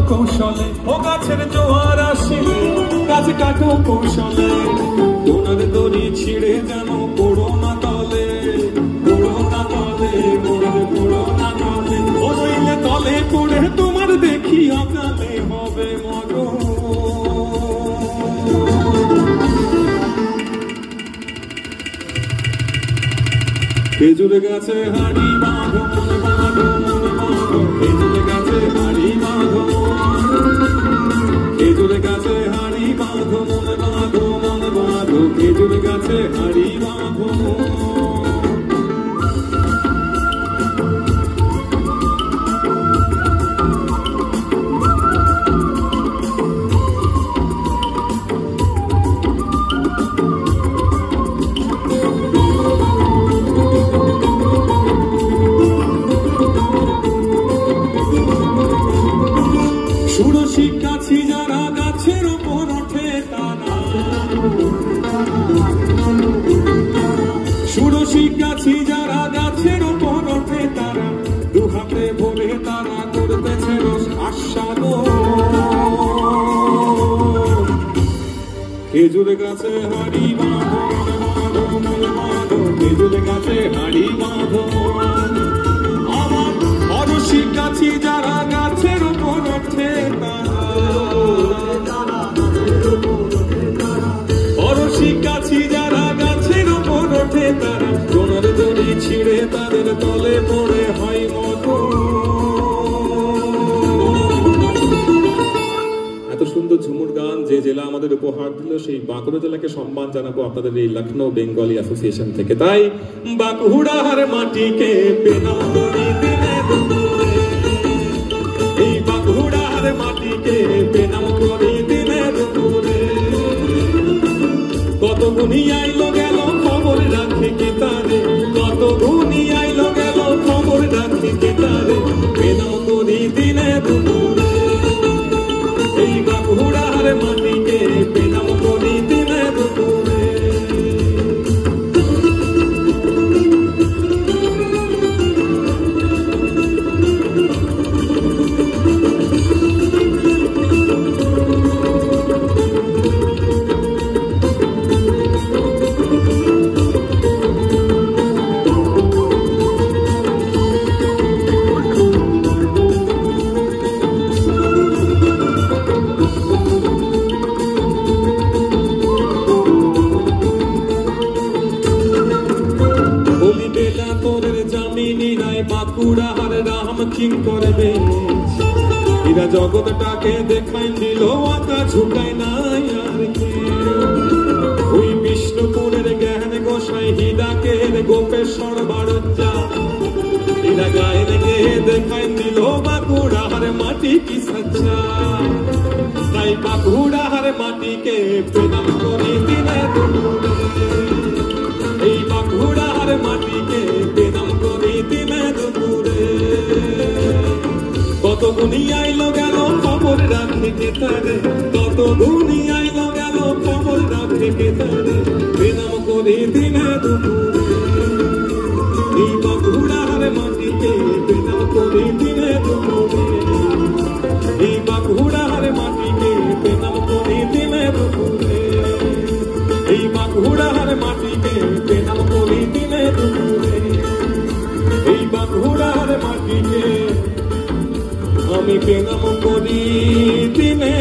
কৌশলে, ও গাছের জোয়ার আসিলে গাছ কাটো কৌশলে। তোমার দড়ি ছিঁড়ে যেন পড়ো না তলে, পড়ো না তলে, পড়ো না তলে। ও নইলে তলে পড়ে তোমার দেখি অকালে হবে মরণ। খেজুর গাছে হাড়ি বাঁধো, মন বাঁধো, মন বাঁধো। খেজুর গাছে হাড়ি বাঁধো, খেজুর গাছে হাড়ি বাঁধো, মন বাঁধো, মন বাঁধো। খেজুর গাছে হাড়ি বাঁধো। ষোড়শী গাছি যারা গাছের উপর ওঠে তারা, ষোড়শী গাছি যারা গাছের উপর ওঠে তারা, দু হাতে ভরে তারা করতেছে রস আস্বাদন। খেজুর গাছে হাড়ি বাঁধো, বাঁধো, মন বাঁধো। খেজুর গাছে হাড়ি বাঁধো। আমার অরসী গাছি যারা গাছের উপর ওঠে তারা, অরসী গাছি যারা গাছের উপর ওঠে তারা, সোনার দড়ি ছিঁড়ে তাদের তলে পড়ে হয় মরণ। এত সুন্দর ঝুমুর গান যে জেলা আমাদের উপহার দিল, সেই বাঁকুড়া জেলাকে সম্মান জানাবো আপনাদের এই লখনৌ বেঙ্গলি অ্যাসোসিয়েশন থেকে। তাই বাঁকুড়ার মাটিকে পেনাম করি দিনে দুপুরে, এই বাঁকুড়ার মাটিকে পেনাম করি দিনে দুপুরে। কত গুণী আইলো গেল খবর রাখি কি তারে, কত গুণী আইলো গেল খবর রাখি কি তারে, পেনাম করি দিনে দুপুরে। এই বাঁকুড়ার মাটিকে পেনাম করি দিনে দুপুরে। বাঁকুড়ার রাম কিং করবে, এরা জগৎটাকে দেখাই দিল আকা ঝুঁকায় নাই আর কে। ওই বিষ্ণুপুরের জ্ঞান গোসাই হিদাকের গোপেশ্বর বারজ্জা, এরা গায়ের গেয়ে দেখাই দিল বাঁকুড়ার মাটি কি সচ্চা। তাই বাঁকুড়ার মাটিকে প্রণাম করি দিনে দুপুরে, এই বাঁকুড়ার মাটিকে প্রণাম করি দিনে দুপুরে। কত গুণী আইলো গেল খবর রাখে কে তারে, কত গুণী আইলো গেল খবর রাখে কে তারে, প্রণাম করি দিনে দুপুরে। এই বাঁকুড়ার মাটিকে প্রণাম করি দিনে দুপুরে, এই বাঁকুড়ার মাটিকে প্রণাম করি দিনে দুপুরে, এই বাঁকুড়ার মাটিকে প্রণাম করি দিনে দুপুরে, এই বাঁকুড়ার মাটিকে আমি প্রণাম করি দিনে